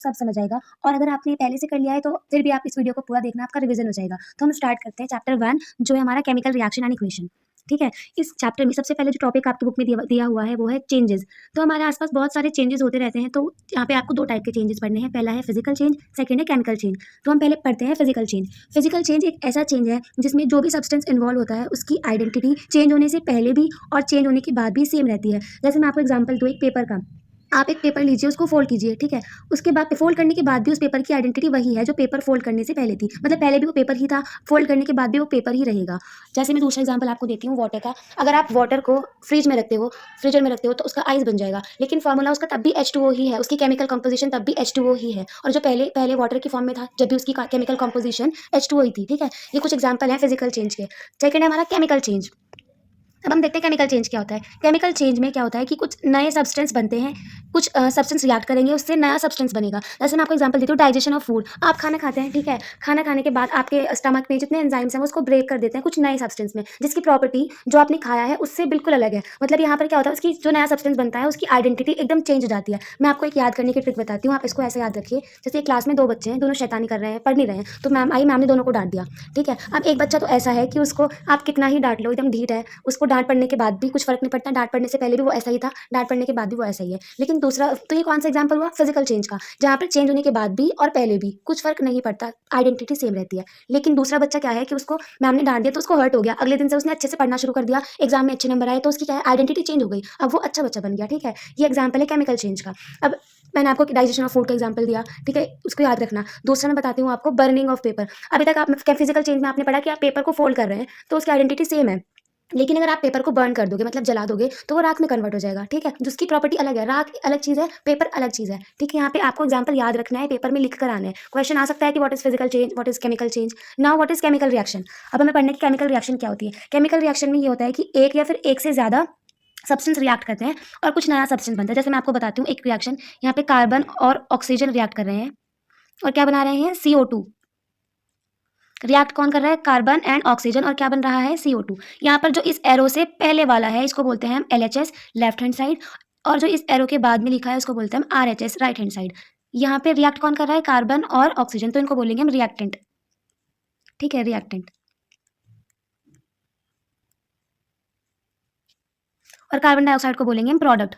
सब समझ आएगा और अगर आपने पहले से कर लिया है तो फिर भी आप इस वीडियो को पूरा देखना, आपका रिवीजन हो जाएगा। तो हम स्टार्ट करते हैं चैप्टर 1 जो है हमारा केमिकल रिएक्शन एंड इक्वेशन। ठीक है? इस चैप्टर में सबसे पहले जो टॉपिक आपकी बुक में दिया दिया हुआ है वो है चेंजेस। तो हमारे आस-पास बहुत सारे चेंजेस होते रहते हैं, तो यहाँ पे आपको 2 टाइप के चेंजेस पढ़ने हैं। पहला है फिजिकल चेंज, सेकंड है केमिकल चेंज। तो हम पहले पढ़ते हैं फिजिकल चेंज। फिजिकल चेंज एक ऐसा चेंज है जिसमें जो भी सब्सटेंस इन्वॉल्व होता है उसकी आइडेंटिटी चेंज होने से पहले भी और चेंज होने के बाद भी सेम रहती है। जैसे मैं आपको एग्जांपल दूँ एक पेपर का। आप एक पेपर लीजिए, उसको फ़ोल्ड कीजिए, ठीक है? उसके बाद फ़ोल्ड करने के बाद भी उस पेपर की आइडेंटिटी वही है जो पेपर फ़ोल्ड करने से पहले थी। मतलब पहले भी वो पेपर ही था, फ़ोल्ड करने के बाद भी वो पेपर ही रहेगा। जैसे मैं दूसरा एग्ज़ाम्पल आपको देती हूँ वाटर का। अगर आप वाटर को फ्रीज़र में रखते हो तो उसका आइस बन जाएगा, लेकिन फ़ॉर्मूला उसका तब भी H2O ही है, उसकी केमिकल कंपोज़िशन तब भी H2O ही है और जो पहले पहले वाटर की फ़ॉर्म में था, जब भी उसकी का केमिकल कंपोज़िशन H2O ही थी, ठीक है? ये कुछ एग्ज़ाम्पल हैं फिज़िकल चेंज के। सेकंड है हमारा केमिकल चेंज। अब हम देखते हैं केमिकल चेंज क्या होता है। केमिकल चेंज में क्या होता है कि कुछ नए सब्सटेंस बनते हैं, कुछ सब्सटेंस रिएक्ट करेंगे, उससे नया सब्सटेंस बनेगा। जैसे मैं आपको एग्जांपल देती हूँ डाइजेशन ऑफ फूड। आप खाना खाते हैं, ठीक है? खाना खाने के बाद आपके स्टमक में जितने एंजाइम्स हैं, वो उसको ब्रेक कर देते हैं कुछ नए सब्सटेंस में, जिसकी प्रॉपर्टी जो आपने खाया है उससे बिल्कुल अलग है। मतलब यहाँ पर क्या होता है, उसकी जो नया सब्सटेंस बनता है, उसकी आइडेंटिटी एकदम चेंज हो जाती है। मैं आपको एक याद करने की ट्रिक बताती हूँ, आप इसको ऐसे याद रखिए। जैसे एक क्लास में 2 बच्चे हैं, दोनों शैतानी कर रहे हैं, पढ़ नहीं रहे हैं, तो मैम ने दोनों को डाँट दिया, ठीक है? अब एक बच्चा तो ऐसा है कि उसको आप कितना ही डाँट लो, एकदम ढीठ है, उसको डाँट पड़ने के बाद भी कुछ फ़र्क नहीं पड़ता, डाँट पड़ने से पहले भी वो ऐसा ही था, डाँट पड़ने के बाद भी वो ऐसा ही है। लेकिन दूसरा तो ये कौन-सा एग्ज़ाम्पल हुआ फिज़िकल चेंज का, जहाँ पर चेंज होने के बाद भी और पहले भी कुछ फ़र्क नहीं पड़ता, आइडेंटिटी सेम रहती है। लेकिन दूसरा बच्चा क्या है कि उसको मैम ने डाँट दिया तो उसको हर्ट हो गया, अगले दिन से उसने अच्छे से पढ़ना शुरू कर दिया, एग्ज़ाम में अच्छे नंबर आए तो उसकी क्या है आइडेंटिटी चेंज हो गई, अब वो अच्छा बच्चा बन गया, ठीक है? ये एग्ज़ाम्पल है केमिकल चेंज का। अब मैंने आपको डाइजेशन ऑफ फूड का एग्ज़ाम्पल दिया, ठीक है? उसको याद रखना। दूसरा मैं बताती हूँ आपको बर्निंग ऑफ पेपर। अभी तक आप फिज़िकल चेंज में आपने पढ़ा कि आप पेपर को फ़ोल्ड कर रहे हैं, तो उसकी आइडेंटिटी सेम है। लेकिन अगर आप पेपर को बर्न कर दोगे मतलब जला दोगे तो वो राख में कन्वर्ट हो जाएगा, ठीक है? जिसकी प्रॉपर्टी अलग है, राख अलग चीज़ है, पेपर अलग चीज़ है, ठीक है? यहाँ पे आपको एग्ज़ाम्पल याद रखना है, पेपर में लिख कर आना है। क्वेश्चन आ सकता है कि what is physical change, what is chemical change, now what is chemical reaction. अब हमें पढ़ना है कि केमिकल रिएक्शन क्या होती है। केमिकल रिएक्शन में ये होता है कि एक या फिर एक से ज़्यादा सब्सटेंस रिएक्ट करते हैं और कुछ नया सब्सटेंस बनता है। जैसे मैं आपको बताती हूँ एक रिएक्शन, यहाँ पे कार्बन और ऑक्सीजन रिएक्ट कर रहे हैं और क्या बना रहे हैं CO2। रिएक्ट कौन कर रहा है? कार्बन एंड ऑक्सीजन और क्या बन रहा है? CO2। यहाँ पर जो इस एरो से पहले वाला है इसको बोलते हैं हम LHS लेफ्ट हैंड साइड और जो इस एरो के बाद में लिखा है उसको बोलते हैं हम RHS राइट हैंड साइड। यहाँ पे रिएक्ट कौन कर रहा है? कार्बन और ऑक्सीजन, तो इनको बोलेंगे हम रिएक्टेंट। ठीक है, रिएक्टेंट। और कार्बन डाइऑक्साइड को बोलेंगे हम प्रोडक्ट।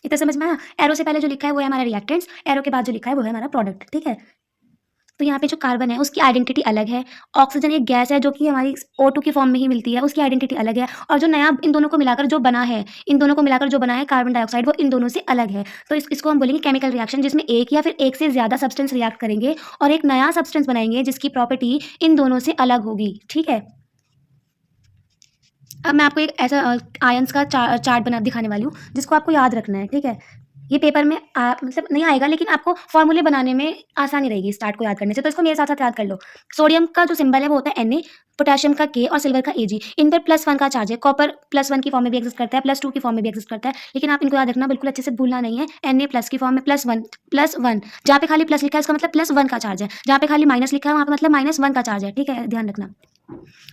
इतना समझ में आया? एरो से पहले जो लिखा है वो है हमारा रिएक्टेंट्स, एरो के बाद जो लिखा है वो है हमारा प्रोडक्ट, ठीक है? तो यहाँ पे जो कार्बन है उसकी आइडेंटिटी अलग है, ऑक्सीजन एक गैस है जो कि हमारी O2 की फॉर्म में ही मिलती है, उसकी आइडेंटिटी अलग है और जो नया इन दोनों को मिलाकर जो बना है, इन दोनों को मिलाकर जो बना है कार्बन डाइऑक्साइड वो इन दोनों से अलग है। तो इसको हम बोलेंगे केमिकल रिएक्शन जिसमें एक या फिर एक से ज़्यादा सब्सटेंस रिएक्ट करेंगे और एक नया सब्सटेंस बनाएँगे जिसकी प्रॉपर्टी इन दोनों से अलग होगी, ठीक है? अब मैं आपको एक ऐसा आयन्स का चार्ट बना दिखाने वाली हूँ जिसको आपको याद रखना है, ठीक है? ये पेपर में मतलब नहीं आएगा लेकिन आपको फ़ॉर्मूले बनाने में आसानी रहेगी इस चार्ट को याद करने से, तो इसको मेरे साथ-साथ याद कर लो। सोडियम का जो सिंबल है वो होता है Na, पोटेशियम का K और सिल्वर का Ag। इन पर +1 का चार्ज है, कॉपर +1 की फॉर्म में भी एक्सिस्ट करता है, +2 की फॉर्म में भी एक्सिस्ट करता है, लेकिन आप इनको याद रखना बिल्कुल अच्छे से भूलना नहीं है। Na+ की फॉर्म में +1 जहाँ पे खाली प्लस लिखा है उसका मतलब +1 का चार्ज है, जहाँ पे खाली माइनस लिखा है वहाँ पे मतलब -1 का चार्ज है, ठीक है? ध्यान रखना।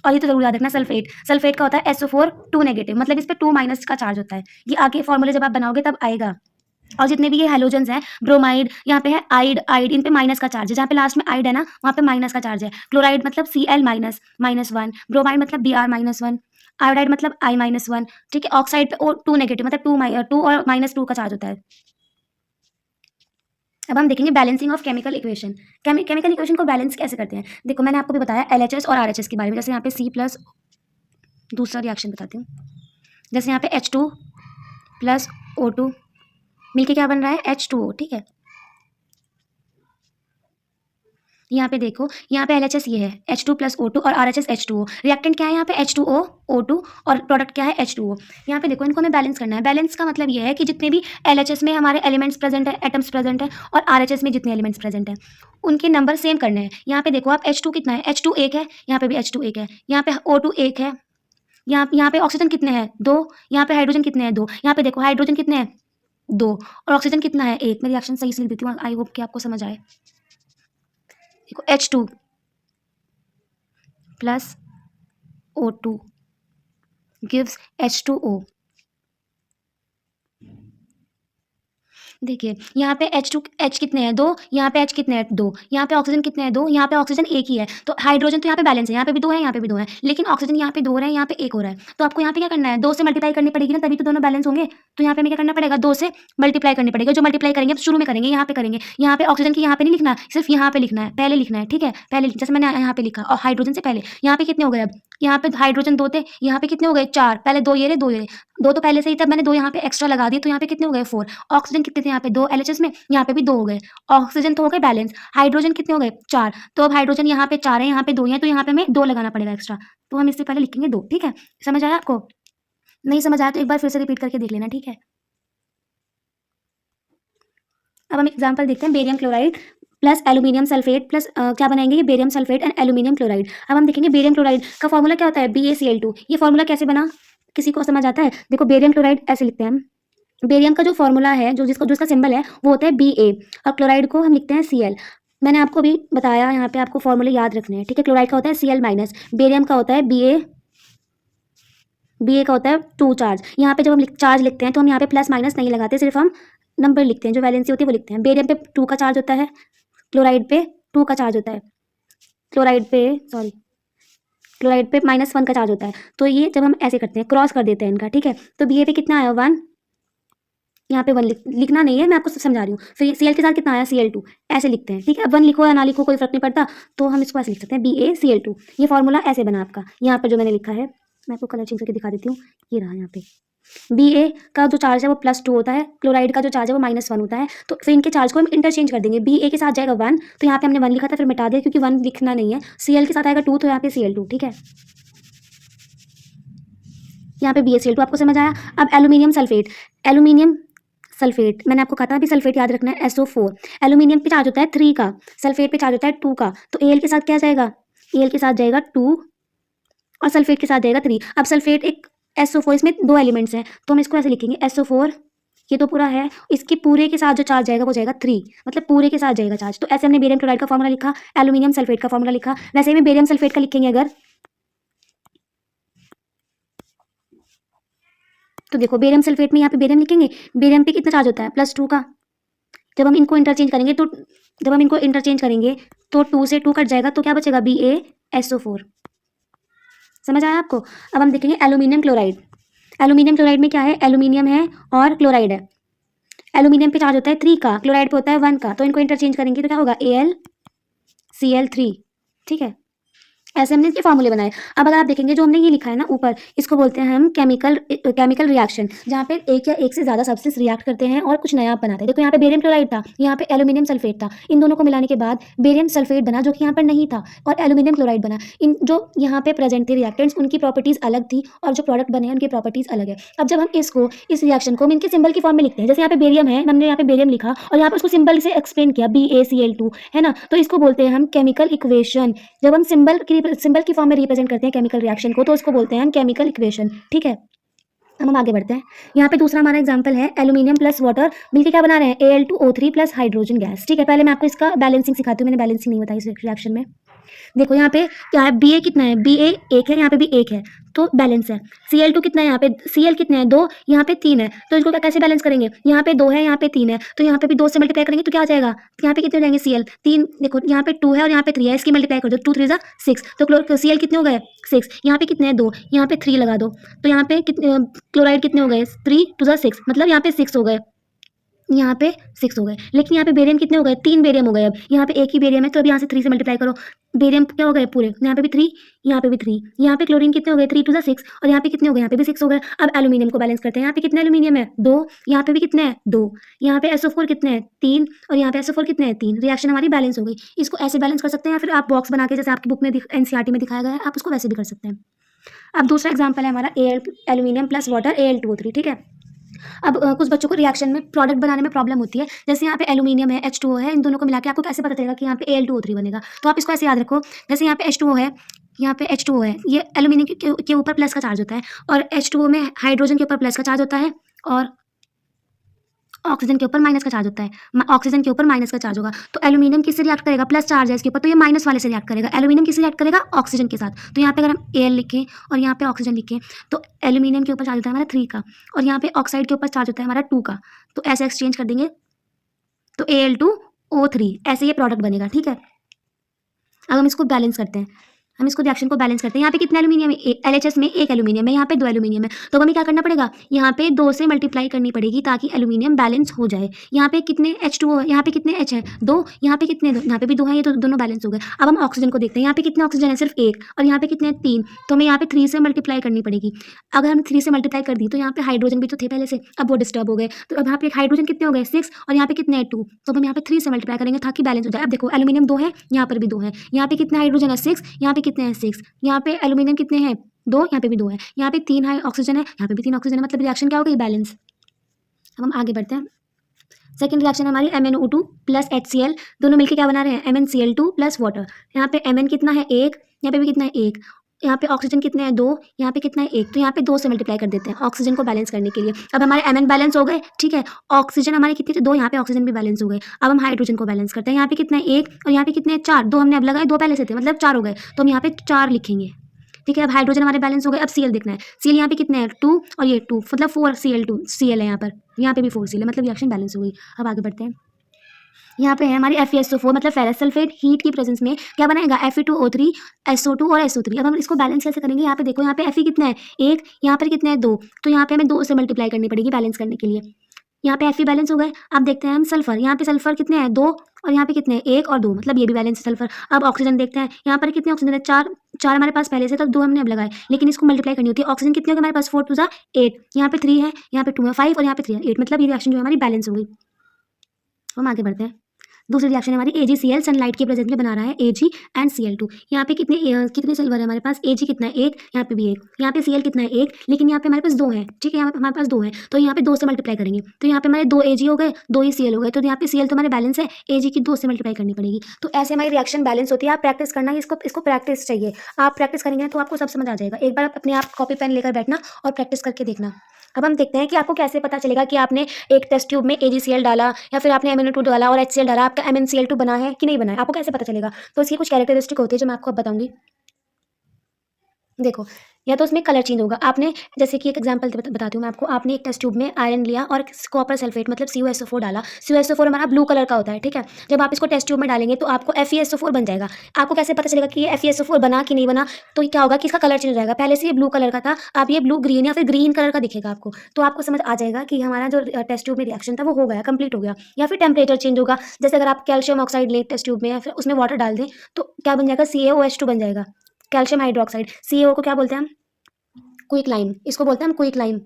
और ये तो ज़रूर याद रखना सल्फेट, सल्फेट का होता है SO4 2 नेगेटिव मतलब इस पे 2 माइनस का चार्ज होता है। ये आगे फॉर्मूले जब आप बनाओगे तब आएगा। और जितने भी ये हैलोजेंस हैं, ब्रोमाइड, यहाँ पे है आइड इन पे माइनस का चार्ज है, जहाँ पे लास्ट में आइड है ना, वहाँ पे माइनस का चार्ज है। क्लोराइड मतलब Cl माइनस, -1, ब्रोमाइड मतलब Br-1, आयोडाइड मतलब I-1, ठीक है? ऑक्साइड पे O2 नेगेटिव मतलब 2 और -2 का चार्ज होता है। अब हम देखेंगे balancing of chemical equation. Chemical equation को बैलेंस कैसे करते हैं? देखो मैंने आपको भी बताया LHS और RHS के बारे में, जैसे यहाँ पे C+ दूसरा रिएक्शन बताती हूँ। जैसे यहाँ पे H2 प्लस O2 मिलके क्या बन रहा है? H2O, ठीक है? यहाँ पे देखो, यहाँ पे LHS ये है H2 प्लस O2 और RHS H2O। रिएक्टेंट क्या है यहाँ पे? H2O, O2 और प्रोडक्ट क्या है? H2O। यहाँ पे देखो इनको हमें बैलेंस करना है। बैलेंस का मतलब ये है कि जितने भी LHS में हमारे एलिमेंट्स प्रेजेंट है, एटम्स प्रेजेंट है और RHS में जितने एलिमेंट्स प्रेजेंट है, उनके नंबर सेम करने हैं। यहाँ पे देखो आप H2 कितना है? H2 1 है, यहाँ पे भी H2 1 है, यहाँ पे O2 1 है, यहाँ पे ऑक्सीजन कितने हैं? 2, यहाँ पे हाइड्रोजन कितने हैं? 2, यहाँ पे देखो हाइड्रोजन कितने हैं? 2 और ऑक्सीजन कितना है? 1। मैं रिएक्शन सही से लिख देती हूँ, आई होप कि आपको समझ आए। देखो H2 plus O2 gives H2O। देखिए यहाँ पे H कितने हैं 2, यहाँ पे H कितने हैं 2, यहाँ पे ऑक्सीजन कितने हैं 2, यहाँ पे ऑक्सीजन एक ही है। तो हाइड्रोजन तो यहाँ पे बैलेंस है, यहाँ पे भी 2 है, यहाँ पे भी 2 है, लेकिन ऑक्सीजन यहाँ पे 2 हो रहा है, यहाँ पे 1 हो रहा है। तो आपको यहाँ पे क्या करना है, 2 से मल्टीप्लाई करनी पड़ेगी ना, तभी तो दोनों बैलेंस होंगे। तो यहाँ पे हमें क्या करना पड़ेगा, 2 से मल्टीप्लाई करनी पड़ेगी। जो मल्टीप्लाई करेंगे तो शुरू में करेंगे, यहाँ पे करेंगे। यहाँ पे ऑक्सीजन की यहाँ पे नहीं लिखना, सिर्फ यहाँ पे लिखना है, पहले लिखना है, ठीक है। पहले जैसे मैंने यहाँ पे लिखा और हाइड्रोजन से पहले। यहाँ पे कितने हो गए अब, यहाँ पे हाइड्रोजन 2 थे, यहाँ पे कितने हो गए 4, पहले 2 ये रहे 2 ये रहे, 2 तो पहले से ही, तब मैंने 2 यहाँ पे एक्स्ट्रा लगा दिए, तो यहाँ पे कितने हो गए 4। ऑक्सीजन कितने थे यहाँ पे 2 एलएचएस में, यहाँ पे भी 2 हो गए। ऑक्सीजन तो हो गए बैलेंस, हाइड्रोजन कितने हो गए 4। तो अब हाइड्रोजन यहाँ पे 4 है, यहाँ पे 2 है, तो यहाँ पे हमें 2 लगाना पड़ेगा एक्स्ट्रा। तो हम इससे पहले लिखेंगे 2, ठीक है। समझ आया आपको? नहीं समझ आया तो एक बार फिर से रिपीट करके देख लेना, ठीक है। अब हम एग्जाम्पल देखते हैं, barium chloride plus aluminium sulphate plus क्या बनाएंगे, ये barium sulphate and aluminium chloride. अब हम देखेंगे बेरियम क्लोराइड का फॉर्मूला क्या होता है, BaCl2। ये फॉर्मूला कैसे बना, किसी को समझ आता है? देखो बेरियम क्लोराइड ऐसे लिखते हैं हम। बेरियम का जो फॉर्मूला है, जो जिसका सिंबल है वो होता है Ba, और क्लोराइड को हम लिखते हैं Cl। मैंने आपको भी बताया, यहाँ पे आपको फॉर्मूले याद रखने हैं, ठीक है। क्लोराइड का होता है Cl माइनस, बेरियम का होता है Ba का होता है 2 चार्ज। यहाँ पे जब हम चार्ज लिखते हैं तो हम यहाँ पे प्लस माइनस नहीं लगाते, सिर्फ हम नंबर लिखते हैं, जो वैलेंसी होती है वो लिखते हैं। बेरियम पे 2 का चार्ज होता है, क्लोराइड पे 2 का चार्ज होता है, क्लोराइड पे -1 का चार्ज होता है। तो ये जब हम ऐसे करते हैं, क्रॉस कर देते हैं इनका, ठीक है। तो Ba पे कितना आया 1, यहाँ पे 1 लिखना नहीं है, मैं आपको समझा रही हूँ। फिर Cl के साथ कितना आया Cl2, ऐसे लिखते हैं, ठीक है। अब 1 लिखो या ना लिखो कोई फर्क नहीं पड़ता, तो हम इसको ऐसे लिख सकते हैं BaCl2। ये फॉर्मूला ऐसे बना आपका, यहाँ पर जो मैंने लिखा है, मैं आपको कलर चेंज करके दिखा देती हूँ। ये रहा यहाँ पे, Ba का जो चार्ज है वो +2 होता है, क्लोराइड का जो चार्ज है वो -1 होता है। तो फिर इनके चार्ज को हम इंटरचेंज कर देंगे। Ba के साथ जाएगा 1, तो यहाँ पे हमने 1 लिखा था, फिर मिटा दिया क्योंकि 1 लिखना नहीं है। Cl के साथ आएगा 2, तो यहाँ पे Cl2, ठीक है। यहाँ पे BaCl2 आपको समझ आया। अब एल्यूमिनियम सल्फेट मैंने आपको कहा था अभी, सल्फेट याद रखना है, SO4। एल्यूमिनियम पे चार्ज होता है 3 का, सल्फेट पे चार्ज होता है 2 का। तो Al के साथ क्या जाएगा, Al के साथ जाएगा 2 और सल्फेट के साथ जाएगा 3। अब सल्फेट एक SO4, इसमें 2 एलिमेंट्स हैं, तो हम इसको ऐसे लिखेंगे SO4, ये तो पूरा है, इसके पूरे के साथ जो चार्ज जाएगा वो जाएगा 3, मतलब पूरे के साथ जाएगा चार्ज। तो ऐसे हमने बेरियम क्लोराइड का फॉर्मूला लिखा, एल्यूमिनियम सल्फेट का फॉर्मूला लिखा। वैसे ही बेरियम सल्फेट का लिखेंगे अगर, तो देखो बेरियम सल्फेट में यहाँ पे बेरियम लिखेंगे, बेरियम पे कितना चार्ज होता है +2 का। जब हम इनको इंटरचेंज करेंगे तो 2 से 2 कट जाएगा, तो क्या बचेगा BaSO4। समझ आया आपको? अब हम देखेंगे एल्यूमिनियम क्लोराइड। एल्यूमिनियम क्लोराइड में क्या है, एल्यूमिनियम है और क्लोराइड है। एल्यूमिनियम पे चार्ज होता है 3 का, क्लोराइड पे होता है 1 का, तो इनको इंटरचेंज करेंगे तो क्या होगा AlCl3, ठीक है। ऐसे हमने इसके फॉर्मूले बनाए। अब अगर आप देखेंगे जो हमने ये लिखा है ना ऊपर, इसको बोलते हैं हम केमिकल रिएक्शन, जहाँ पे एक या एक से ज़्यादा सब्सटेंस रिएक्ट करते हैं और कुछ नया बनाते हैं। देखो यहाँ पे बेरियम क्लोराइड था, यहाँ पे एल्यूमिनियम सल्फेट था, इन दोनों को मिलाने के बाद बेरियम सल्फेट बना जो कि यहाँ पर नहीं था, और एल्यूमिनियम क्लोराइड बना। इन जो यहाँ पे प्रेजेंट थे रिएक्टेंट्स, उनकी प्रॉपर्टीज़ अलग थी और जो प्रोडक्ट बने हैं उनकी प्रॉपर्टीज़ अलग है। अब जब हम इस रिएक्शन को हम इनके सिंबल की फॉर्म में लिखते हैं, जैसे यहाँ पे बेरियम है, हमने यहाँ पे बेरियम लिखा और यहाँ पर उसको सिंबल से एक्सप्लेन किया BaCl2, है ना, तो इसको बोलते हैं हम केमिकल इक्वेशन। जब हम सिंबल की फॉर्म में रिप्रेजेंट करते हैं केमिकल रिएक्शन को, तो उसको बोलते हैं हम केमिकल इक्वेशन, ठीक है। अब हम आगे बढ़ते हैं। यहाँ पे दूसरा हमारा एग्जांपल है, एल्यूमिनियम प्लस वाटर मिलके क्या बना रहे हैं, Al2O3 प्लस हाइड्रोजन गैस, ठीक है। पहले मैं आपको इसका बैलेंसिंग सिखाती हूँ, मैंने बैलेंसिंग नहीं बताई इस रिएक्शन में। देखो यहाँ पे क्या है, Ba कितना है, Ba 1 है, यहाँ पे भी 1 है, तो बैलेंस है। Cl2 कितना है, यहाँ पे Cl कितना है 2, यहाँ पे 3 है, तो इसको कैसे बैलेंस करेंगे, यहाँ पे 2 है, यहाँ पे 3 है, तो यहाँ पे भी 2 से मल्टीप्लाई करेंगे तो क्या आ जाएगा, यहाँ पे कितने हो जाएंगे Cl 3, देखो यहाँ पे 2 है और यहाँ पे 3 है, इसकी मल्टीप्लाई कर दो, 2 3 6, तो Cl कितने हो गए 6, यहाँ पे कितने हैं 2, यहाँ पे 3 लगा दो, तो यहाँ पे कितने क्लोराइड कितने हो गए 3 2 6, मतलब यहाँ पे 6 हो गए, यहाँ पे 6 हो गए। लेकिन यहाँ पे बेरियम कितने हो गए, 3 बेरियम हो गए। अब यहाँ पे एक ही बेरियम है, तो अब यहाँ से 3 से मल्टीप्लाई करो, बेरियम क्या हो गए पूरे, यहाँ पे भी 3, यहाँ पे भी 3, यहाँ पे क्लोरीन कितने हो गए 3 2 6, और यहाँ पे कितने हो गए, यहाँ पे भी 6 हो गए। अब एल्यूमिनियम को बैलेंस करते हैं, यहाँ पे कितने एल्यूमिनियम है 2, यहाँ पे भी कितने हैं 2, यहाँ पे SO4 कितने हैं 3, और यहाँ पे SO4 कितने हैं 3। रिएक्शन हमारी बैलेंस हो गई। इसको ऐसे बैलेंस कर सकते हैं, या फिर आप बॉक्स बना के, जैसे आपकी बुक में NCERT में दिखाया गया है, आप उसको वैसे भी कर सकते हैं। अब दूसरा एग्जाम्पल है हमारा एल्यूमिनियम प्लस वाटर Al2O3, ठीक है। अब कुछ बच्चों को रिएक्शन में प्रोडक्ट बनाने में प्रॉब्लम होती है, जैसे यहाँ पे एल्यूमिनियम है, H2O है, इन दोनों को मिला के आपको कैसे पता चलेगा कि यहाँ पे Al2O3 बनेगा, तो आप इसको ऐसे याद रखो, जैसे यहाँ पे H2O है, यहाँ पे H2O है, ये एल्यूमिनियम के ऊपर प्लस का चार्ज होता है, और H2O में हाइड्रोजन के ऊपर प्लस का चार्ज होता है, और ऑक्सीजन के ऊपर माइनस का चार्ज होता है, ऑक्सीजन के ऊपर माइनस का चार्ज होगा। तो एल्यूमिनियम किससे रिएक्ट करेगा, प्लस चार्ज है इसके ऊपर, तो ये माइनस वाले से रिएक्ट करेगा। एल्यूमिनियम किससे रिएक्ट करेगा, ऑक्सीजन के साथ। तो यहाँ पे अगर हम Al लिखें और यहाँ पे ऑक्सीजन लिखें, तो एल्यूमिनियम के ऊपर चार्ज होता है हमारा 3 का, और यहाँ पे ऑक्साइड के ऊपर चार्ज होता है हमारा 2 का, तो ऐसे एक्सचेंज कर देंगे, तो Al2O3 ऐसे ये प्रोडक्ट बनेगा, ठीक है। अब हम इसको बैलेंस करते हैं, हम इसको रिएक्शन को बैलेंस करते हैं। यहाँ पे कितने एल्यूमिनियम है, LHS में एक एल्यूमिनियम है, यहाँ पे 2 एल्यूमिनियम है, तो हमें क्या करना पड़ेगा, यहाँ पे 2 से मल्टीप्लाई करनी पड़ेगी ताकि एल्यूमिनियम बैलेंस हो जाए। यहाँ पे कितने H2O है, यहाँ पे कितने H है, 2, यहाँ पे कितने, यहाँ पे भी 2 है, ये तो दोनों बैलेंस हो गए। अब हम ऑक्सीजन को देखते हैं, यहाँ पे कितने ऑक्सीजन है, सिर्फ 1, और यहाँ पे कितने 3, तो हमें यहाँ पे 3 से मल्टीप्लाई करनी पड़ेगी। अगर हम 3 से मल्टीप्लाई कर दी तो यहाँ पे हाइड्रोजन भी तो थे पहले से, अब वो डिस्टर्ब हो गए, तो अब यहाँ पे हाइड्रोजन कितने हो गए 6, और यहाँ पे कितने हैं 2, तो हम यहाँ पे 3 से मल्टीप्लाई करेंगे ताकि बैलेंस हो जाए। अब देखो एल्यूमिनियम 2 है, यहाँ पर भी 2 है, यहाँ पे कितने हाइड्रोजन है 6, यहाँ पे कितने हैं 6, यहाँ पे एल्यूमिनियम कितने हैं 2, यहाँ पे भी 2 है, यहाँ पे 3 है ऑक्सीजन है, यहाँ पे भी 3 ऑक्सीजन है, मतलब रिएक्शन क्या हो गई, बैलेंस। अब हम आगे बढ़ते हैं। सेकंड रिएक्शन हमारी MnO2 प्लस HCl, दोनों मिलकर क्या बना रहे हैं, MnCl2 प्लस वाटर। यहाँ पे Mn कितना है 1, यहाँ पे भी कितना है 1, यहाँ पे ऑक्सीजन कितने हैं 2, यहाँ पे कितना है 1, तो यहाँ पे 2 से मल्टीप्लाई कर देते हैं ऑक्सीजन को बैलेंस करने के लिए। अब हमारे Mn बैलेंस हो गए, ठीक है, ऑक्सीजन हमारे कितने थे 2, यहाँ पे ऑक्सीजन भी बैलेंस हो गए। अब हम हाइड्रोजन को बैलेंस करते हैं, यहाँ पे कितना है 1, और यहाँ पे कितने हैं 4, 2 हमने अब लगाए, 2 पहले से थे, मतलब 4 हो गए, तो हम यहाँ पे 4 लिखेंगे, ठीक है। अब हाइड्रोजन हमारे बैलेंस हो गए। अब Cl देखना है, Cl यहाँ पे कितने हैं 2, और ये 2, मतलब 4Cl2 Cl है यहाँ पे भी 4Cl है, मतलब रिएक्शन बैलेंस हो गई। अब आगे बढ़ते हैं, यहाँ पे है हमारी FeSO4 मतलब फेरस सल्फेट, हीट की प्रेजेंस में क्या बनाएगा, Fe2O3 SO2 और SO3। अब हम इसको बैलेंस कैसे करेंगे, यहाँ पे देखो, यहाँ पे Fe कितना है 1, यहाँ पर कितना है 2, तो यहाँ पे हमें 2 से मल्टीप्लाई करनी पड़ेगी बैलेंस करने के लिए। यहाँ पे Fe बैलेंस हो गए। अब देखते हैं हम सल्फर, यहाँ पे सल्फर कितने हैं 2, और यहाँ पे कितने हैं 1 और 2, मतलब ये भी बैलेंस है सल्फर। अब ऑक्सीजन देखते हैं, यहाँ पर कितने ऑक्सीजन है 4, 4 हमारे पास पहले से, तो 2 हमने अब लगाए, लेकिन इसको मल्टीप्लाई करनी होती है। ऑक्सीजन कितने हो गए हमारे पास 4 2 8, यहाँ पे 3 है, यहाँ पे 2 है 5, और यहाँ पे 3 है 8, मतलब ये रिएक्शन जो है हमारी बैलेंस हो गई। हम आगे बढ़ते हैं। दूसरी रिएक्शन हमारी AgCl सनलाइट की प्रेजेंस में बना रहा है Ag एंड Cl2। यहाँ पे कितने सिल्वर है हमारे पास, Ag कितना है 1, यहाँ पे भी 1, यहाँ पे Cl कितना है 1, लेकिन यहाँ पे हमारे पास 2 है, ठीक है, यहाँ पे हमारे पास 2 है, तो यहाँ पे 2 से मल्टीप्लाई करेंगे, तो यहाँ पे हमारे 2 Ag हो गए, 2 ही Cl हो गए, तो यहाँ पे Cl तो हमारे बैलेंस है, Ag की 2 से मल्टीप्लाई करनी पड़ेगी। तो ऐसे हमारी रिएक्शन बैलेंस होती है। आप प्रैक्टिस करना, इसको प्रैक्टिस चाहिए, आप प्रैक्टिस करेंगे तो आपको सब समझ आ जाएगा। एक बार आप अपने आप कॉपी पेन लेकर बैठना और प्रैक्टिस करके देखना। अब हम देखते हैं कि आपको कैसे पता चलेगा कि आपने एक टेस्ट ट्यूब में AgCl डाला या फिर आपने MnO2 डाला और HCl डाला, आपका MnCl2 बना है कि नहीं बना है, आपको कैसे पता चलेगा। तो इसकी कुछ कैरेक्टरिस्टिक होती है जो मैं आपको अब बताऊंगी। देखो, या तो उसमें कलर चेंज होगा। आपने जैसे कि एक एग्जांपल बताती हूँ मैं आपको, आपने एक टेस्ट ट्यूब में आयरन लिया और कॉपर सल्फेट मतलब CuSO4 डाला। CuSO4 हमारा ब्लू कलर का होता है, ठीक है। जब आप इसको टेस्ट ट्यूब में डालेंगे तो आपको FeSO4 बन जाएगा। आपको कैसे पता चलेगा कि ये FeSO4 बना कि नहीं बना, तो क्या होगा कि इसका कलर चेंज हो जाएगा। पहले से ये ब्लू कलर का था, अब ये ब्लू ग्रीन या फिर ग्रीन कलर का दिखेगा आपको, तो आपको समझ आ जाएगा कि हमारा जो टेस्ट ट्यूब में रिएक्शन था वो हो गया, कंप्लीट हो गया। या फिर टेम्परेचर चेंज होगा, जैसे अगर आप कैल्शियम ऑक्साइड लें टेस्ट ट्यूब में या फिर उसमें वाटर डाल दें तो क्या बन जाएगा, CaOH2 बन जाएगा, कैल्शियम हाइड्रोक्साइड। CaO को क्या बोलते हैं हम, क्विक लाइम, इसको बोलते हैं हम क्विक लाइम,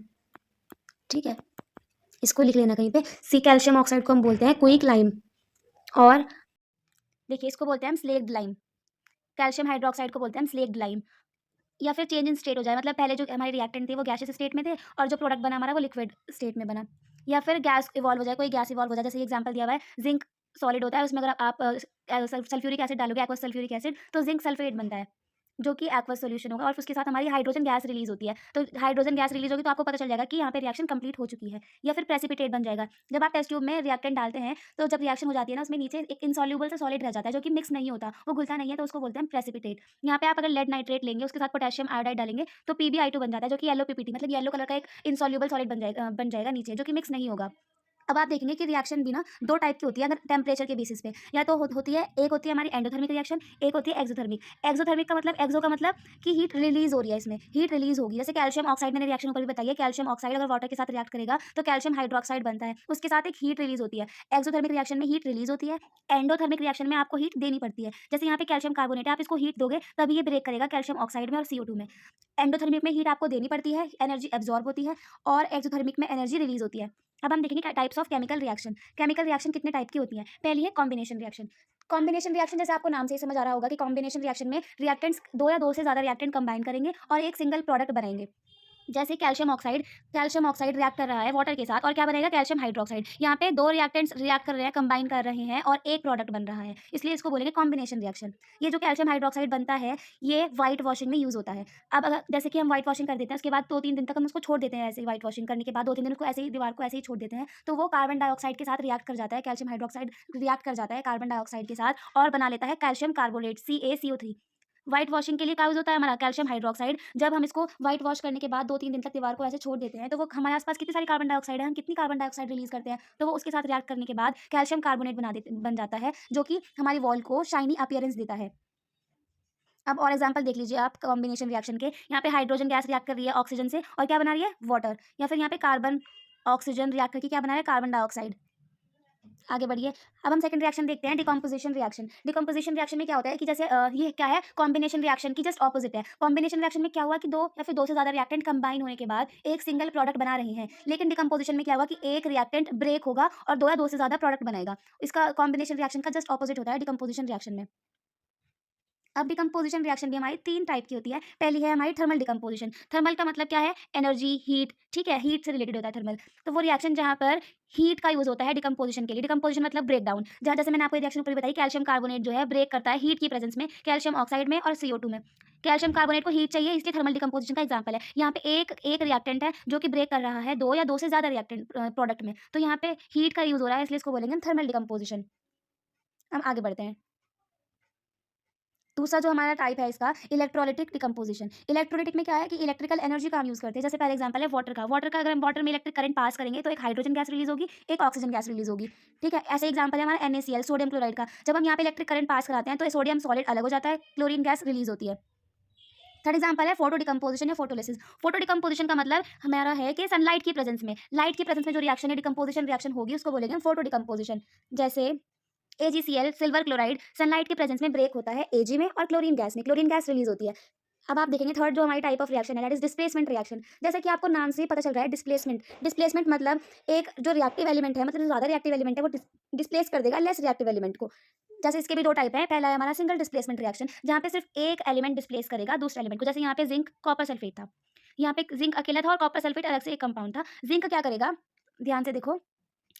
ठीक है, इसको लिख लेना कहीं पे। सी कैल्शियम ऑक्साइड को हम बोलते हैं क्विक लाइम, और देखिए इसको बोलते हैं हम स्लेक्ड लाइम। कैल्शियम हाइड्रोक्साइड को बोलते हैं हम स्लेक्ड लाइम। या फिर चेंज इन स्टेट हो जाए, मतलब पहले जो हमारे रिएक्टेंट थे वो गैसियस स्टेट में थे और जो प्रोडक्ट बना हमारा वो लिक्विड स्टेट में बना। या फिर गैस इवॉल्व हो जाए, कोई गैस इवॉल्व हो जाए, जैसे ये एग्जांपल दिया हुआ है, जिंक सॉलिड होता है, उसमें अगर आप सल्फ्यूरिक एसिड डालोगे, एक्वस सल्फ्यूरिक एसिड, तो जिंक सल्फेट बनता है जो कि एक्वस सॉल्यूशन होगा, और उसके साथ हमारी हाइड्रोजन गैस रिलीज होती है। तो हाइड्रोजन गैस रिलीज होगी तो आपको पता चल जाएगा कि यहाँ पे रिएक्शन कंप्लीट हो चुकी है। या फिर प्रेसिपिटेट बन जाएगा। जब आप टेस्ट ट्यूब में रिएक्टेंट डालते हैं तो जब रिएक्शन हो जाती है ना, उसमें नीचे एक इनसॉल्यूबल सा सॉलिड रह जाता है जो कि मिक्स नहीं होता, वो घुलता नहीं है, तो उसको बोलते हैं प्रेसिपिटेट। यहाँ पे आप अगर लेड नाइट्रेट लेंगे, उसके साथ पोटेशियम आयोडाइड डालेंगे तो PbI2 बन जाता है, जो कि येलो PPT मतलब येलो कलर का एक इनसॉल्यूबल सॉलिड बन जाएगा नीचे, जो कि मिक्स नहीं होगा। अब आप देखेंगे कि रिएक्शन भी ना 2 टाइप की होती है अगर टेम्परेचर के बेसिस पे। या तो होती है, एक होती है हमारी एंडोथर्मिक रिएक्शन, एक होती है एक्सोथर्मिक। एक्सोथर्मिक का मतलब, एक्सो का मतलब कि हीट रिलीज हो रही है, इसमें हीट रिलीज होगी। जैसे कैल्शियम ऑक्साइड, मैंने रिएक्शन ऊपर भी बताई है, कैल्शियम ऑक्साइड अगर वाटर के साथ रिएक्ट करेगा तो कैल्शियम हाइड्रोक्साइड बनता है, उसके साथ एक हीट रिलीज होती है। एक्सोथर्मिक रिएक्शन में हीट रिलीज होती है, एंडोथर्मिक रिएक्शन में आपको हीट देनी पड़ती है। जैसे यहाँ पे कैल्शियम कार्बोनेट है, आप इसको हीट दोगे तभी ये ब्रेक करेगा कैल्शियम ऑक्साइड में और CO2 में। एंडोथर्मिक में हीट आपको देनी पड़ती है, एनर्जी एब्जॉर्ब होती है, और एक्सोथर्मिक में एनर्जी रिलीज होती है। अब हम देखेंगे types of chemical reaction. Chemical reaction कितने टाइप की होती हैं। पहली है कॉम्बिनेशन रिएक्शन। कॉम्बिनेशन रिएक्शन जैसे आपको नाम से ही समझ आ रहा होगा कि कॉम्बिनेशन रिएक्शन में रिएक्टेंट्स 2 या 2 से ज़्यादा रिएक्टेंट कंबाइन करेंगे और एक सिंगल प्रोडक्ट बनाएंगे। जैसे कैल्शियम ऑक्साइड रिएक्ट कर रहा है वाटर के साथ और क्या बनेगा, कैल्शियम हाइड्रोक्साइड। यहाँ पे 2 रिएक्टेंट्स रिएक्ट कर रहे हैं, कंबाइन कर रहे हैं और एक प्रोडक्ट बन रहा है, इसलिए इसको बोलेंगे कॉम्बिनेशन रिएक्शन। ये जो कैल्शियम हाइड्रोक्साइड बनता है ये व्हाइट वॉशिंग में यूज होता है। अब अगर जैसे कि हम व्हाइट वॉशिंग कर देते हैं, उसके बाद 2-3 दिन तक हम उसको छोड़ देते हैं, ऐसे ही व्हाइट वॉशिंग करने के बाद 2-3 दिन उसको ऐसे ही दीवार को ऐसे ही छोड़ देते हैं, तो वो कार्बन डाइऑक्साइड के साथ रिएक्ट कर जाता है, कैल्शियम हाइड्रोक्साइड रिएक्ट कर जाता है कार्बन डाइऑक्साइड के साथ और बना लेता है calcium carbonate CaCO3। White washing के लिए क्या यूज़ होता है हमारा कैल्शियम हाइड्रोक्साइड। जब हम इसको व्हाइट वॉश करने के बाद 2-3 दिन तक दीवार को ऐसे छोड़ देते हैं तो वो हमारे आस-पास कितनी सारी कार्बन डाइऑक्साइड है, हम कितनी कार्बन डाइऑक्साइड रिलीज़ करते हैं, तो वो उसके साथ रिएक्ट करने के बाद कैल्शियम कार्बोनेट बन जाता है, जो कि हमारी वॉल को शाइनी अपीयरेंस देता है। अब और एग्जांपल देख लीजिए आप कॉम्बिनेशन रिएक्शन के। यहाँ पे हाइड्रोजन गैस रिएक्ट कर रही है ऑक्सीजन से और क्या बना रही है वाटर, या फिर यहाँ पे कार्बन ऑक्सीजन रिएक्ट करके क्या बना रहा है कार्बन डाइऑक्साइड। आगे बढ़िए। अब हम सेकंड रिएक्शन देखते हैं डिकम्पोजिशन रिएक्शन। डिकम्पोजिशन रिएक्शन में क्या होता है कि जैसे ये क्या है कॉम्बिनेशन रिएक्शन की जस्ट ऑपोजिट है। कॉम्बिनेशन रिएक्शन में क्या हुआ कि दो या फिर दो से ज्यादा रिएक्टेंट कंबाइन होने के बाद एक सिंगल प्रोडक्ट बना रहे हैं, लेकिन डिकम्पोजिशन में क्या हुआ कि एक रिएक्टेंट ब्रेक होगा और दो या दो से ज्यादा प्रोडक्ट बनाएगा। इसका कॉम्बिनेशन रिएक्शन का जस्ट ऑपोजिट होता है डिकम्पोजिशन रिएक्शन में। अब डिकम्पोजिशन रिएक्शन भी हमारी 3 टाइप की होती है। पहली है हमारी थर्मल डिकम्पोजिशन। थर्मल का मतलब क्या है एनर्जी, हीट, ठीक है, हीट से रिलेटेड होता है थर्मल। तो वो रिएक्शन जहाँ पर हीट का यूज होता है डिकम्पोजिशन के लिए। डिकम्पोजिशन मतलब ब्रेक डाउन। जहाँ जैसे मैंने आपको रिएक्शन ऊपर बताई कैल्शियम कार्बोनेट जो है ब्रेक करता है हीट की प्रेजेंस में कैल्शियम ऑक्साइड में और CO2 में। कैल्शियम कार्बोनेट को हीट चाहिए इसलिए थर्मल डिकम्पोजिशन का एग्जाम्पल है। यहाँ पे एक एक रिएक्टेंट है जो कि ब्रेक कर रहा है दो या दो से ज्यादा रिएक्टेंट प्रोडक्ट में, तो यहाँ पे हीट का यूज हो रहा है इसलिए इसको बोलेंगे थर्मल डिकम्पोजिशन। हम आगे बढ़ते हैं। दूसरा जो हमारा टाइप है इसका इलेक्ट्रोलिटिक डिकम्पोजिशन। इलेक्ट्रोलिटिक में क्या है कि इलेक्ट्रिकल एनर्जी का हम यूज करते हैं। जैसे पहले एग्जांपल है वाटर का। वाटर का अगर हम वाटर में इलेक्ट्रिक करंट पास करेंगे तो एक हाइड्रोजन गैस रिलीज होगी, एक ऑक्सीजन गैस रिलीज होगी, ठीक है। ऐसे एग्जांपल है हमारा NaCl सोडियम क्लोराइड का। जब हम यहाँ पे इलेक्ट्रिक करंट पास कराते हैं तो सोडियम सॉलिड अलग हो जाता है, क्लोरीन गैस रिलीज होती है। थर्ड एग्जांपल है फोटो डिकम्पोजिशन या फोटोलिसिस। फोटो डिकम्पोजिशन का मतलब हमारा है कि सनलाइट की प्रेजेंस में, लाइट की प्रेजेंस में जो रिएक्शन है डिकम्पोजिशन रिएक्शन होगी उसको बोलेंगे फोटो डिकम्पोजिशन। जैसे AgCl सिल्वर क्लोराइड सनलाइट के प्रेजेंस में ब्रेक होता है Ag में और क्लोरीन गैस रिलीज होती है। अब आप देखेंगे थर्ड जो हमारी टाइप ऑफ रिएक्शन है दैट इज डिस्प्लेसमेंट रिएक्शन। जैसे कि आपको नाम से ही पता चल रहा है डिस्प्लेसमेंट। डिस्प्लेसमेंट मतलब एक जो रिएक्टिव एलिमेंट है, मतलब जो ज्यादा रिएक्टिव एलिमेंट है वो डिस्प्लेस कर देगा लेस रिएक्टिव एलिमेंट को। जैसे इसके भी दो टाइप है। पहला है हमारा सिंगल डिस्प्लेसमेंट रिएक्शन जहाँ पे सिर्फ एक एलिमेंट डिस्प्लेस करेगा दूसरे एलिमेंट को। जैसे यहाँ पे जिंक कॉपर सल्फेट था, यहाँ पे जिंक अकेला था और कॉपर सल्फेट अलग से एक कंपाउंड था। जिंक क्या करेगा, ध्यान से देखो,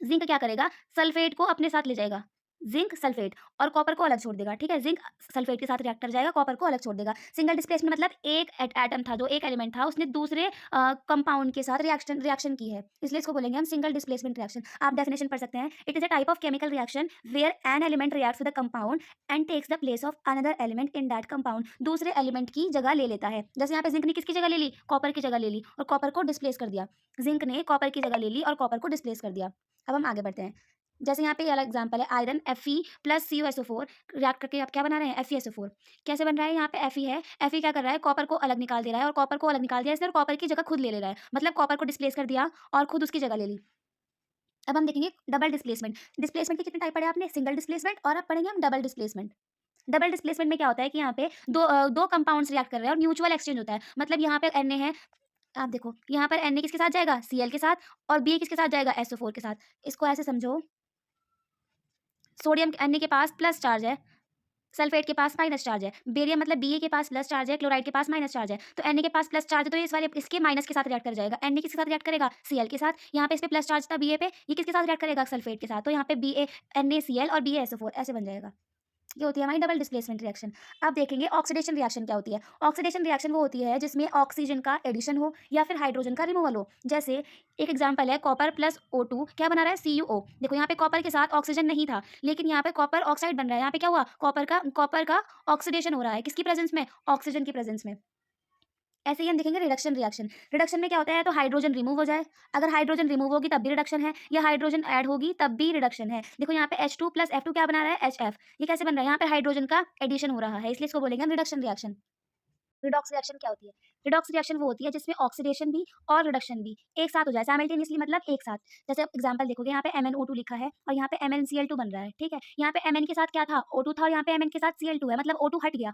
जिंक क्या करेगा सल्फेट को अपने साथ ले जाएगा, जिंक सल्फेट, और कॉपर को अलग छोड़ देगा, ठीक है। जिंक सल्फेट के साथ रिएक्ट कर जाएगा, कॉपर को अलग छोड़ देगा। सिंगल डिस्प्लेसमेंट मतलब एक एटम था, जो एक एलिमेंट था उसने दूसरे कंपाउंड के साथ रिएक्शन की है, इसलिए इसको बोलेंगे हम सिंगल डिस्प्लेसमेंट रिएक्शन। आप डेफिनेशन पढ़ सकते हैं। It is a type of chemical reaction where an element reacts with a compound and takes the place of another element in that compound. दूसरे एलिमेंट की जगह ले लेता है। जैसे यहाँ पे जिंक ने किसकी जगह ले ली, कॉपर की जगह ले ली और कॉपर को डिस्प्लेस कर दिया। जिंक ने कॉपर की जगह ले ली और कॉपर को डिस्प्लेस कर दिया। अब हम आगे बढ़ते हैं। जैसे यहाँ पे ये अलग एग्जांपल है iron Fe plus CuSO4 react करके आप क्या बना रहे हैं FeSO4। कैसे बन रहा है, यहाँ पे Fe है, Fe क्या कर रहा है कॉपर को अलग निकाल दे रहा है और कॉपर को अलग निकाल दिया इसने और कॉपर की जगह खुद ले रहा है, मतलब कॉपर को डिस्प्लेस कर दिया और खुद उसकी जगह ले ली। अब हम देखेंगे डबल डिस्प्लेसमेंट। डिस्प्लेसमेंट के कितने टाइप पढ़े आपने, सिंगल डिस्प्लेसमेंट और अब पढ़ेंगे हम डबल डिस्प्लेसमेंट। डबल डिस्प्लेसमेंट में क्या होता है कि यहाँ पे दो कंपाउंड्स रिएक्ट कर रहे हैं और म्यूचुअल एक्सचेंज होता है। मतलब यहाँ पे Na है, आप देखो यहाँ पर Na किसके साथ जाएगा Cl के साथ और B किसके साथ जाएगा SO4 के साथ। इसको ऐसे समझो, सोडियम Na के पास प्लस चार्ज है, सल्फेट के पास माइनस चार्ज है, बेरियम मतलब Ba के पास प्लस चार्ज है, क्लोराइड के पास माइनस चार्ज है, तो Na के पास प्लस चार्ज है तो ये इस वाले इसके माइनस के साथ रिएक्ट कर जाएगा। Na किसके साथ रिएक्ट करेगा Cl के साथ। यहाँ पे इस पे प्लस चार्ज था Ba पे, ये किसके साथ रिएक्ट करेगा सल्फेट के साथ, तो यहाँ पे Ba NaCl और BaSO4 ऐसे बन जाएगा। ये होती है हमारी डबल डिस्प्लेसमेंट रिएक्शन। अब देखेंगे ऑक्सीडेशन रिएक्शन क्या होती है। ऑक्सीडेशन रिएक्शन वो होती है जिसमें ऑक्सीजन का एडिशन हो या फिर हाइड्रोजन का रिमूवल हो। जैसे एक एग्जांपल है कॉपर प्लस O2 क्या बना रहा है CuO। देखो यहाँ पे कॉपर के साथ ऑक्सीजन नहीं था लेकिन यहाँ पे कॉपर ऑक्साइड बन रहा है। यहाँ पे क्या हुआ, कॉपर का ऑक्सीडेशन हो रहा है, किसकी प्रेजेंस में, ऑक्सीजन की प्रेजेंस में। ऐसे ही हम देखेंगे रिडक्शन रिएक्शन। रिडक्शन में क्या होता है, तो हाइड्रोजन रिमूव हो जाए, अगर हाइड्रोजन रिमूव होगी तब भी रिडक्शन है, या हाइड्रोजन ऐड होगी तब भी रिडक्शन है। देखो यहाँ पे H2 प्लस F2 क्या बना रहा है HF। ये कैसे बन रहा है, यहाँ पे हाइड्रोजन का एडिशन हो रहा है इसलिए इसको बोलेंगे रिडक्शन रिएक्शन। रिडॉक्स रिएक्शन क्या होती है, रिडॉक्स रिएक्शन वो होती है जिसमें ऑक्सीडेशन भी और रिडक्शन भी एक साथ हो जाए साइमल्टेनियसली, मतलब एक साथ। जैसे एग्जांपल देखोगे यहाँ पे MnO2 लिखा है और यहाँ पे MnCl2 बन रहा है, ठीक है। यहाँ पे Mn के साथ क्या था O2 था और यहाँ पे Mn के साथ Cl2 है, मतलब O2 हट गया।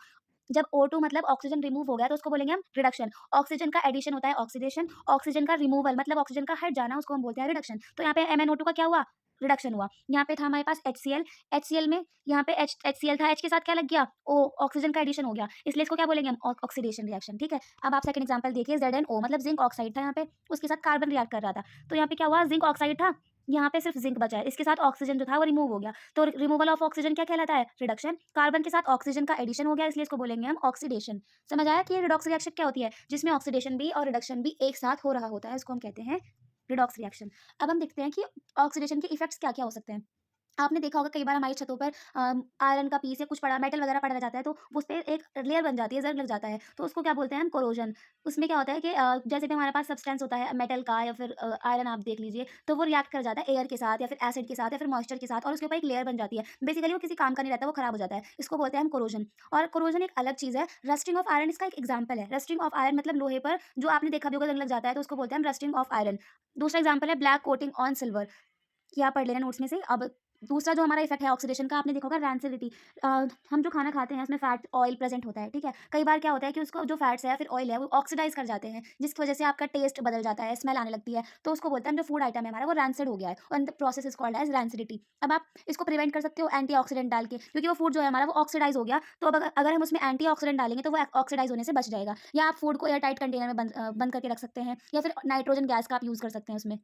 जब O2 मतलब ऑक्सीजन रिमूव हो गया तो उसको बोलेंगे हम रिडक्शन। ऑक्सीजन का एडिशन होता है ऑक्सीडेशन, ऑक्सीजन का रिमूवल मतलब ऑक्सीजन का हट जाना उसको हम बोलते हैं रिडक्शन। तो यहाँ पे MnO2 का क्या हुआ, रिडक्शन हुआ। यहाँ पे था हमारे पास HCl में यहाँ पे HCl था, H के साथ क्या लग गया O, ऑक्सीजन का एडिशन हो गया इसलिए इसको क्या बोलेंगे हम ऑक्सीडेशन रिएक्शन, ठीक है। अब आप सेकंड एग्जांपल देखिए ZnO मतलब जिंक ऑक्साइड था, यहाँ पे उसके साथ कार्बन रिएक्ट कर रहा था तो यहाँ पे क्या हुआ, जिंक ऑक्साइड था, यहाँ पे सिर्फ जिंक बचा है, इसके साथ ऑक्सीजन जो था वो रिमूव हो गया तो रिमूवल ऑफ ऑक्सीजन क्या कहलाता है, रिडक्शन। कार्बन के साथ ऑक्सीजन का एडिशन हो गया इसलिए इसको बोलेंगे हम ऑक्सीडेशन। समझ आया कि ये रिडॉक्स रिएक्शन क्या होती है, जिसमें ऑक्सीडेशन भी और रिडक्शन भी एक साथ हो रहा होता है, इसको हम कहते हैं रिडॉक्स रिएक्शन। अब हम देखते हैं कि ऑक्सीडेशन के इफेक्ट्स क्या क्या हो सकते हैं। आपने देखा होगा कई बार हमारी छतों पर आयरन का पीस या कुछ पड़ा मेटल वगैरह पड़ा रह जाता है, तो उस पे एक लेयर बन जाती है, ज़ंग लग जाता है, तो उसको क्या बोलते हैं हम कोरोजन। उसमें क्या होता है कि जैसे भी हमारे पास सब्सटेंस होता है मेटल का या फिर आयरन आप देख लीजिए, तो वो रिएक्ट कर जाता है एयर के साथ या फिर एसिड के साथ या फिर मॉइस्चर के साथ और उसके ऊपर एक लेयर बन जाती है। बेसिकली वो किसी काम का नहीं रहता, वो खराब हो जाता है। इसको बोलते हैं हम कोरोजन। और कोरोजन एक अलग चीज़ है। रस्टिंग ऑफ आयरन इसका एक एग्जाम्पल है। रस्टिंग ऑफ आयरन मतलब लोहे पर जो आपने देखा भी होगा जंग लग जाता है, तो उसको बोलते हैं हम रस्टिंग ऑफ आयरन। दूसरा एग्जाम्पल है ब्लैक कोटिंग ऑन सिल्वर। कि आप पढ़ लेना नोट्स में से। अब दूसरा जो हमारा इफ़ेक्ट है ऑक्सीडेशन का आपने देखा होगा रैंसिडिटी। हम जो खाना खाते हैं उसमें फैट ऑयल प्रेज़ेंट होता है, ठीक है? कई बार क्या होता है कि उसको जो फैट्स है या फिर ऑयल है वो ऑक्सीडाइज़ कर जाते हैं, जिसकी वज़ह से आपका टेस्ट बदल जाता है, स्मेल आने लगती है। तो उसको बोलते हैं जो फूड आइटम है हमारा वो रैंसिड हो गया है and the process is called as rancidity. अब आप इसको प्रिवेंट कर सकते हो एंटीऑक्सीडेंट डाल के, क्योंकि वो फूड जो है हमारा वो ऑक्सीडाइज़ हो गया, तो अब अगर हम उसमें एंटीऑक्सीडेंट डालेंगे तो वो ऑक्सीडाइज़ होने से बच जाएगा। या आप फूड को एयर टाइट कंटेनर में बंद करके रख सकते हैं या फिर नाइट्रोजन गैस का आप यूज़ कर सकते हैं उसमें।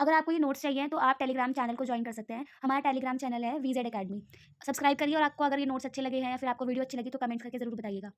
अगर आपको ये नोट्स चाहिए तो आप टेलीग्राम चैनल को जॉइन कर सकते हैं। हमारा टेलीग्राम चैनल है वीज़ेड अकेडमी। सब्सक्राइब करिए और आपको अगर ये नोट्स अच्छे लगे हैं या फिर आपको वीडियो अच्छी लगी तो कमेंट करके ज़रूर बताइएगा।